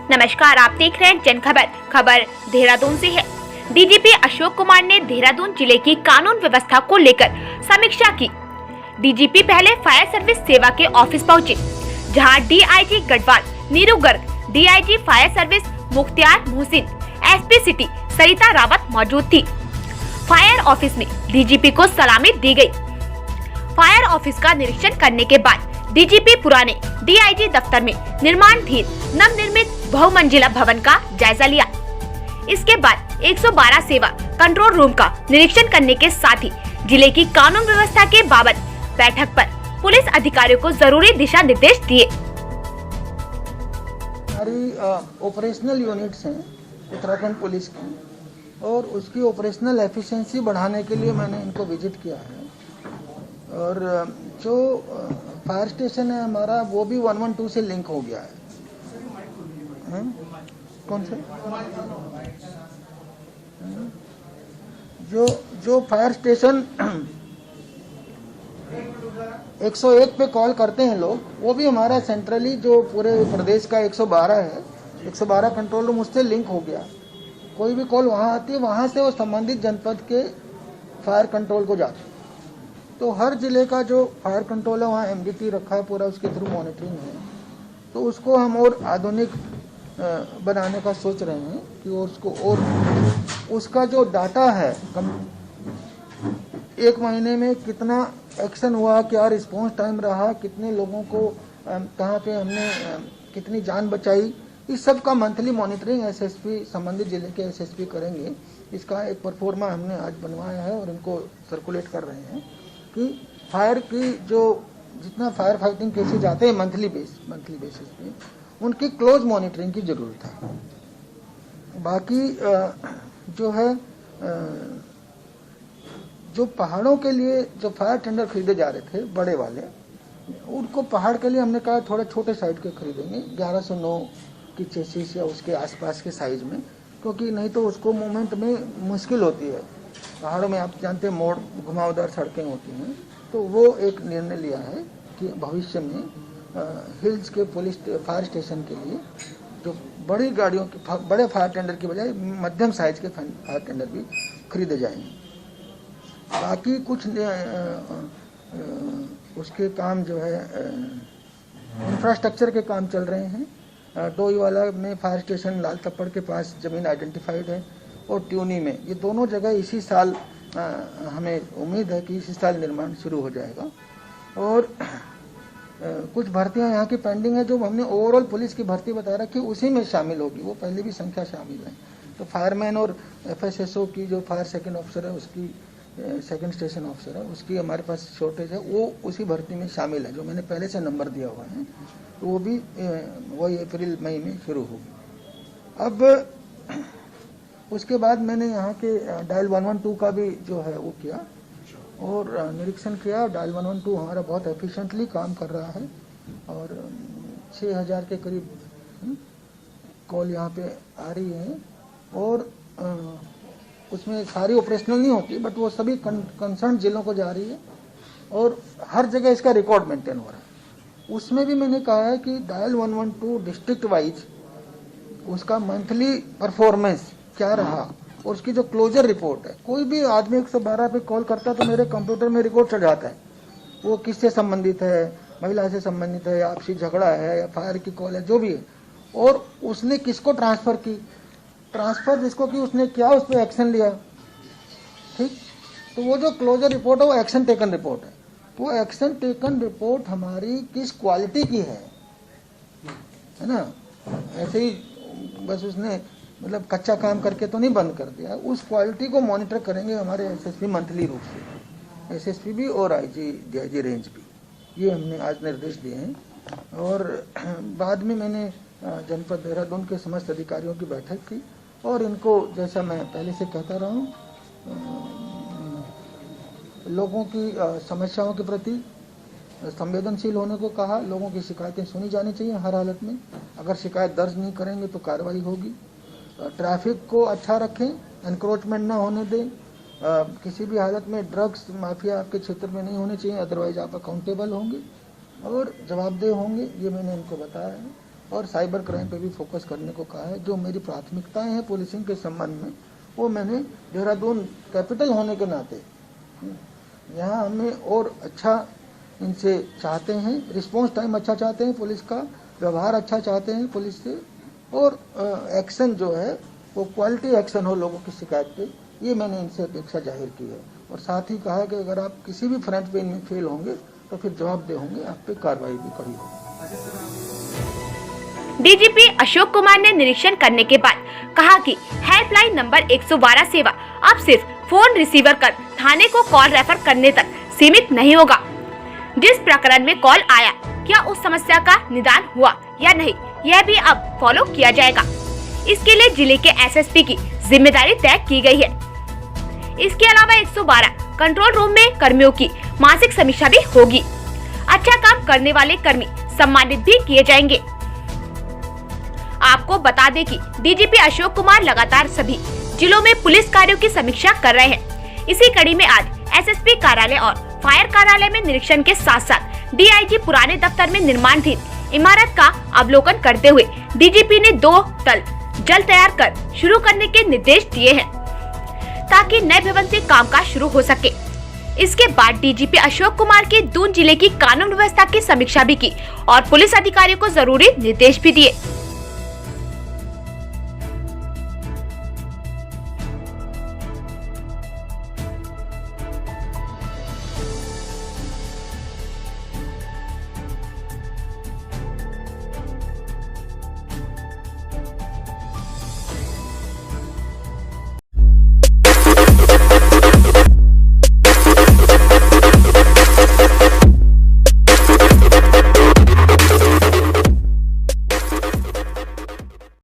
नमस्कार, आप देख रहे हैं जन खबर देहरादून से है। डीजीपी अशोक कुमार ने देहरादून जिले की कानून व्यवस्था को लेकर समीक्षा की। डीजीपी पहले फायर सर्विस सेवा के ऑफिस पहुंचे, जहां DIG Garhwal Neeru Garg, DIG fire service Mukhtiyar Mohsin, SP city Sarita Rawat मौजूद थी। फायर ऑफिस में डीजीपी को सलामी दी गई। फायर ऑफिस का निरीक्षण करने के बाद डीजीपी पुराने डीआईजी दफ्तर में निर्माणाधीन नवनिर्मित बहुमंजिला भवन का जायजा लिया। इसके बाद 112 सेवा कंट्रोल रूम का निरीक्षण करने के साथ ही जिले की कानून व्यवस्था के बाबत बैठक पर पुलिस अधिकारियों को जरूरी दिशा निर्देश दिए। हमारी ऑपरेशनल यूनिट्स हैं उत्तराखंड पुलिस की, और उसकी ऑपरेशनल एफिशिएंसी बढ़ाने के लिए मैंने इनको विजिट किया है। और जो फायर स्टेशन है हमारा, वो भी 112 से लिंक हो गया है। कौन सा जो फायर स्टेशन 101 पे कॉल करते हैं लोग, वो भी हमारा सेंट्रली जो पूरे प्रदेश का 112 है, 112 कंट्रोल रूम उससे लिंक हो गया। कोई भी कॉल वहाँ आती है, वहाँ से वो संबंधित जनपद के फायर कंट्रोल को जाती है। तो हर जिले का जो फायर कंट्रोल है वहाँ एमडीटी रखा है पूरा, उसके थ्रू मॉनिटरिंग है। तो उसको हम और आधुनिक बनाने का सोच रहे हैं कि उसको और उसका जो डाटा है, एक महीने में कितना एक्शन हुआ, क्या रिस्पॉन्स टाइम रहा, कितने लोगों को कहाँ पे हमने कितनी जान बचाई, इस सब का मंथली मॉनिटरिंग एसएसपी संबंधित जिले के एसएसपी करेंगे। इसका एक परफॉर्मा हमने आज बनवाया है और इनको सर्कुलेट कर रहे हैं कि फायर की जो जितना फायर फाइटिंग केसेज आते हैं मंथली बेसिस पे, उनकी क्लोज मॉनिटरिंग की जरूरत है। बाकी जो है जो पहाड़ों के लिए जो फायर टेंडर खरीदे जा रहे थे बड़े वाले, उनको पहाड़ के लिए हमने कहा थोड़े छोटे साइज के खरीदेंगे, 1109 की चेसिस या उसके आसपास के साइज में, क्योंकि नहीं तो उसको मूवमेंट में मुश्किल होती है। पहाड़ों में आप जानते हैं मोड़ घुमावदार सड़कें होती हैं। तो वो एक निर्णय लिया है कि भविष्य में हिल्स के पुलिस फायर स्टेशन के लिए जो बड़ी गाड़ियों के बड़े फायर टेंडर की बजाय मध्यम साइज के फायर टेंडर भी खरीदे जाएंगे। बाकी कुछ उसके काम जो है इंफ्रास्ट्रक्चर के काम चल रहे हैं। डोईवाला में फायर स्टेशन लाल तप्पड़ के पास जमीन आइडेंटिफाइड है, और ट्यूनी में, ये दोनों जगह इसी साल हमें उम्मीद है कि इसी साल निर्माण शुरू हो जाएगा। और कुछ भर्तियां यहाँ की पेंडिंग है, जो हमने ओवरऑल पुलिस की भर्ती बता रखी उसी में शामिल होगी, वो पहले भी संख्या शामिल है। तो फायरमैन और एफएसएसओ की जो फायर सेकंड ऑफिसर है, उसकी सेकंड स्टेशन ऑफिसर है, उसकी हमारे पास शॉर्टेज है, वो उसी भर्ती में शामिल है, जो मैंने पहले से नंबर दिया हुआ है। तो वो भी वही अप्रैल मई में शुरू होगी। अब उसके बाद मैंने यहाँ के डायल 112 का भी जो है वो किया और निरीक्षण किया। डायल 112 हमारा बहुत एफिशिएंटली काम कर रहा है, और 6000 के करीब कॉल यहाँ पे आ रही है। और उसमें सारी ऑपरेशनल नहीं होती, बट वो सभी कंसर्न जिलों को जा रही है, और हर जगह इसका रिकॉर्ड मेंटेन हो रहा है। उसमें भी मैंने कहा है कि डायल 112 डिस्ट्रिक्ट वाइज उसका मंथली परफॉर्मेंस क्या रहा, और उसकी जो क्लोजर रिपोर्ट है। कोई भी आदमी 112 पे कॉल करता है तो मेरे कंप्यूटर में रिकॉर्ड चढ़ जाता है, वो किससे संबंधित है, महिला से संबंधित है, या आपसी झगड़ा है, या फायर की कॉल है, जो भी है, और उसने किसको ट्रांसफर की, ट्रांसफर जिसको की उसने क्या उस पर एक्शन लिया। ठीक, तो वो जो क्लोजर रिपोर्ट है वो एक्शन टेकन रिपोर्ट है। वो एक्शन टेकन रिपोर्ट हमारी किस क्वालिटी की है ना। ऐसे ही बस उसने मतलब कच्चा काम करके तो नहीं बंद कर दिया, उस क्वालिटी को मॉनिटर करेंगे हमारे एसएसपी मंथली रूप से, एसएसपी भी और आईजी डीआईजी रेंज भी। ये हमने आज निर्देश दिए हैं। और बाद में मैंने जनपद देहरादून के समस्त अधिकारियों की बैठक की, और इनको जैसा मैं पहले से कहता रहा हूँ, लोगों की समस्याओं के प्रति संवेदनशील होने को कहा। लोगों की शिकायतें सुनी जानी चाहिए हर हालत में, अगर शिकायत दर्ज नहीं करेंगे तो कार्रवाई होगी। ट्रैफिक को अच्छा रखें, एनक्रोचमेंट ना होने दें, किसी भी हालत में ड्रग्स माफिया आपके क्षेत्र में नहीं होने चाहिए, अदरवाइज आप अकाउंटेबल होंगे और जवाबदेह होंगे। ये मैंने इनको बताया है। और साइबर क्राइम पे भी फोकस करने को कहा है। जो मेरी प्राथमिकताएं हैं पुलिसिंग के संबंध में, वो मैंने देहरादून कैपिटल होने के नाते यहाँ हमें और अच्छा इनसे चाहते हैं, रिस्पॉन्स टाइम अच्छा चाहते हैं, पुलिस का व्यवहार अच्छा चाहते हैं पुलिस से, और एक्शन जो है वो क्वालिटी एक्शन हो लोगों की शिकायत पे, ये मैंने इनसे अपेक्षा जाहिर की है। और साथ ही कहा कि अगर आप किसी भी फ्रंट पे इनमें फेल होंगे तो फिर जवाबदेह होंगे, आप पे कार्रवाई भी कड़ी होगी। डीजीपी अशोक कुमार ने निरीक्षण करने के बाद कहा कि हेल्पलाइन नंबर 112 सेवा अब सिर्फ फोन रिसीवर कर थाने को कॉल रेफर करने तक सीमित नहीं होगा। जिस प्रकरण में कॉल आया, क्या उस समस्या का निदान हुआ या नहीं, यह भी अब फॉलो किया जाएगा। इसके लिए जिले के एसएसपी की जिम्मेदारी तय की गई है। इसके अलावा 112 कंट्रोल रूम में कर्मियों की मासिक समीक्षा भी होगी। अच्छा काम करने वाले कर्मी सम्मानित भी किए जाएंगे। आपको बता दें कि डीजीपी अशोक कुमार लगातार सभी जिलों में पुलिस कार्यों की समीक्षा कर रहे हैं। इसी कड़ी में आज एसएसपी कार्यालय और फायर कार्यालय में निरीक्षण के साथ साथ डीआईजी पुराने दफ्तर में निर्माणाधीन इमारत का अवलोकन करते हुए डीजीपी ने 2 तल जल्द तैयार कर शुरू करने के निर्देश दिए हैं, ताकि नए भवन से कामकाज शुरू हो सके। इसके बाद डीजीपी अशोक कुमार के दून जिले की कानून व्यवस्था की समीक्षा भी की और पुलिस अधिकारियों को जरूरी निर्देश भी दिए।